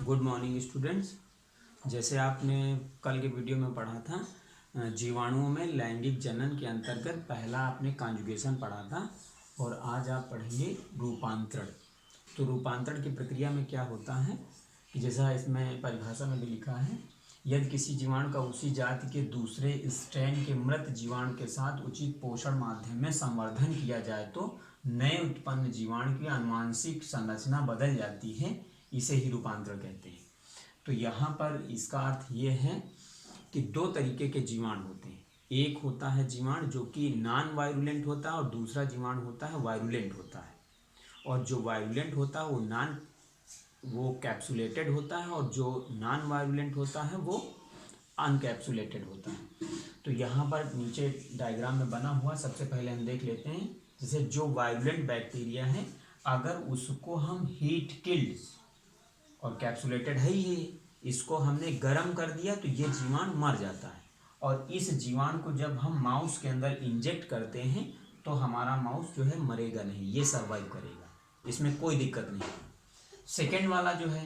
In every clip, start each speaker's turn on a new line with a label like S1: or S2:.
S1: Good morning students. जैसे आपने कल के वीडियो में पढ़ा था जीवाणुओं में लैंगिक जनन के अंतर्गत पहला आपने कॉन्जुगेशन पढ़ा था और आज आप पढ़ेंगे रूपांतरण। तो रूपांतरण की प्रक्रिया में क्या होता है कि जैसा इसमें परिभाषा में भी लिखा है, यदि किसी जीवाणु का उसी जाति के दूसरे स्ट्रैंड के मृत जीवाणु के साथ उचित पोषण माध्यम में संवर्धन किया जाए तो नए उत्पन्न जीवाणु की आनुवांशिक संरचना बदल जाती है। इसे ही रूपांतरण कहते हैं। तो यहाँ पर इसका अर्थ ये है कि दो तरीके के जीवाणु होते हैं। एक होता है जीवाणु जो कि नॉन वायरुलेंट होता है और दूसरा जीवाणु होता है वायरुलेंट होता है। और जो वायरुलेंट होता है वो कैप्सुलेटेड होता है और जो नॉन वायरुलेंट होता है वो अनकैप्सुलेटेड होता है। तो यहाँ पर नीचे डायग्राम में बना हुआ सबसे पहले हम देख लेते हैं। जैसे जो वायरुलेंट बैक्टीरिया है, अगर उसको हम हीट किल्ड और कैप्सुलेटेड है ही, इसको हमने गर्म कर दिया तो ये जीवाणु मर जाता है। और इस जीवाणु को जब हम माउस के अंदर इंजेक्ट करते हैं तो हमारा माउस जो है मरेगा नहीं, ये सर्वाइव करेगा, इसमें कोई दिक्कत नहीं। सेकेंड वाला जो है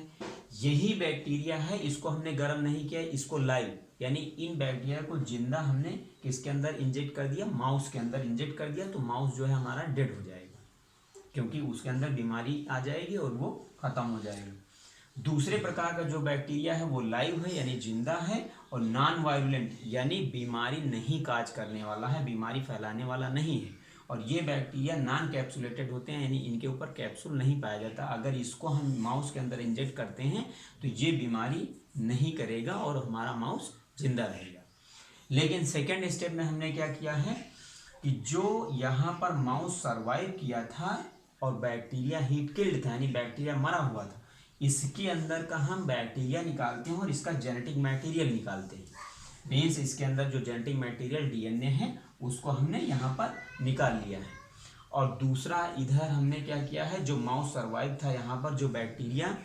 S1: यही बैक्टीरिया है, इसको हमने गर्म नहीं किया, इसको लाइव यानी इन बैक्टीरिया को जिंदा हमने किसके अंदर इंजेक्ट कर दिया, माउस के अंदर इंजेक्ट कर दिया, तो माउस जो है हमारा डेड हो जाएगा क्योंकि उसके अंदर बीमारी आ जाएगी और वो खत्म हो जाएगा। दूसरे प्रकार का जो बैक्टीरिया है वो लाइव है यानी जिंदा है और नॉन वायरुलेंट यानी बीमारी नहीं काज करने वाला है, बीमारी फैलाने वाला नहीं है। और ये बैक्टीरिया नॉन कैप्सुलेटेड होते हैं यानी इनके ऊपर कैप्सूल नहीं पाया जाता। अगर इसको हम माउस के अंदर इंजेक्ट करते हैं तो ये बीमारी नहीं करेगा और हमारा माउस जिंदा रहेगा। लेकिन सेकेंड स्टेप में हमने क्या किया है कि जो यहाँ पर माउस सर्वाइव किया था और बैक्टीरिया हीट किल्ड था यानी बैक्टीरिया मरा हुआ था, इसके अंदर का हम बैक्टीरिया निकालते हैं और इसका जेनेटिक मटेरियल निकालते हैं। मीन्स इसके अंदर जो जेनेटिक मटेरियल डीएनए है उसको हमने यहाँ पर निकाल लिया है। और दूसरा इधर हमने क्या किया है, जो माउस सर्वाइव था यहाँ पर, जो बैक्टीरिया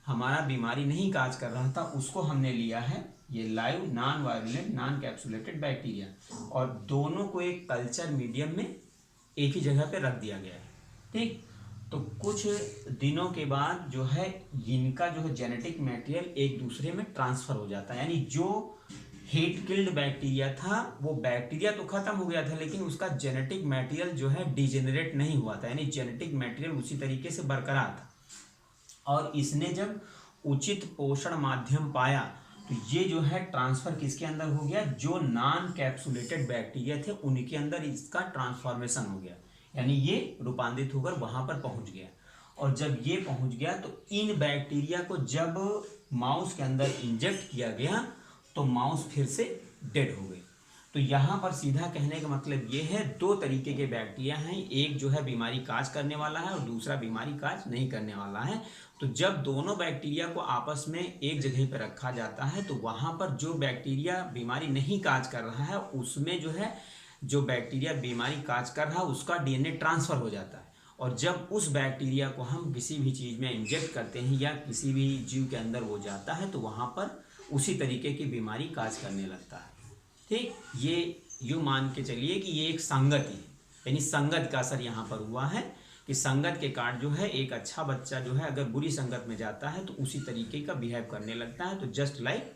S1: हमारा बीमारी नहीं काज कर रहा था, उसको हमने लिया है ये live non virulent non capsulated bacteria, और दोनों को एक कल्चर मीडियम में एक ही जगह पे रख दिया गया है। ठीक, तो कुछ दिनों के बाद जो है इनका जो है जेनेटिक मटेरियल एक दूसरे में ट्रांसफर हो जाता है। यानी जो हीट किल्ड बैक्टीरिया था वो बैक्टीरिया तो खत्म हो गया था लेकिन उसका जेनेटिक मटेरियल जो है डिजेनरेट नहीं हुआ था, यानी जेनेटिक मटेरियल उसी तरीके से बरकरार था। और इसने जब उचित पोषण माध्यम पाया तो ये जो है ट्रांसफर किसके अंदर हो गया, जो नॉन कैप्सुलेटेड बैक्टीरिया थे उनके अंदर इसका ट्रांसफॉर्मेशन हो गया, यानी ये रूपांतरित होकर वहां पर पहुंच गया। और जब ये पहुंच गया तो इन बैक्टीरिया को जब माउस के अंदर इंजेक्ट किया गया तो माउस फिर से डेड हो गए। तो यहाँ पर सीधा कहने का मतलब ये है, दो तरीके के बैक्टीरिया हैं, एक जो है बीमारी काज करने वाला है और दूसरा बीमारी काज नहीं करने वाला है। तो जब दोनों बैक्टीरिया को आपस में एक जगह पर रखा जाता है तो वहाँ पर जो बैक्टीरिया बीमारी नहीं काज कर रहा है उसमें जो है जो बैक्टीरिया बीमारी काज कर रहा है उसका डीएनए ट्रांसफर हो जाता है। और जब उस बैक्टीरिया को हम किसी भी चीज़ में इंजेक्ट करते हैं या किसी भी जीव के अंदर वो जाता है तो वहाँ पर उसी तरीके की बीमारी काज करने लगता है। ठीक, ये यूँ मान के चलिए कि ये एक संगति है, यानी संगत का असर यहाँ पर हुआ है कि संगत के कारण जो है एक अच्छा बच्चा जो है अगर बुरी संगत में जाता है तो उसी तरीके का बिहेव करने लगता है, तो जस्ट लाइक।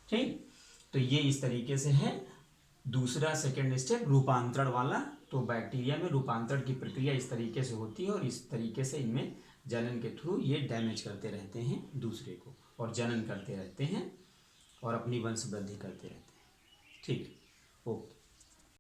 S1: ठीक, तो ये इस तरीके से है। दूसरा सेकेंड स्टेप रूपांतरण वाला, तो बैक्टीरिया में रूपांतरण की प्रक्रिया इस तरीके से होती है और इस तरीके से इनमें जनन के थ्रू ये डैमेज करते रहते हैं दूसरे को और जनन करते रहते हैं और अपनी वंश वृद्धि करते रहते हैं। ठीक, ओके।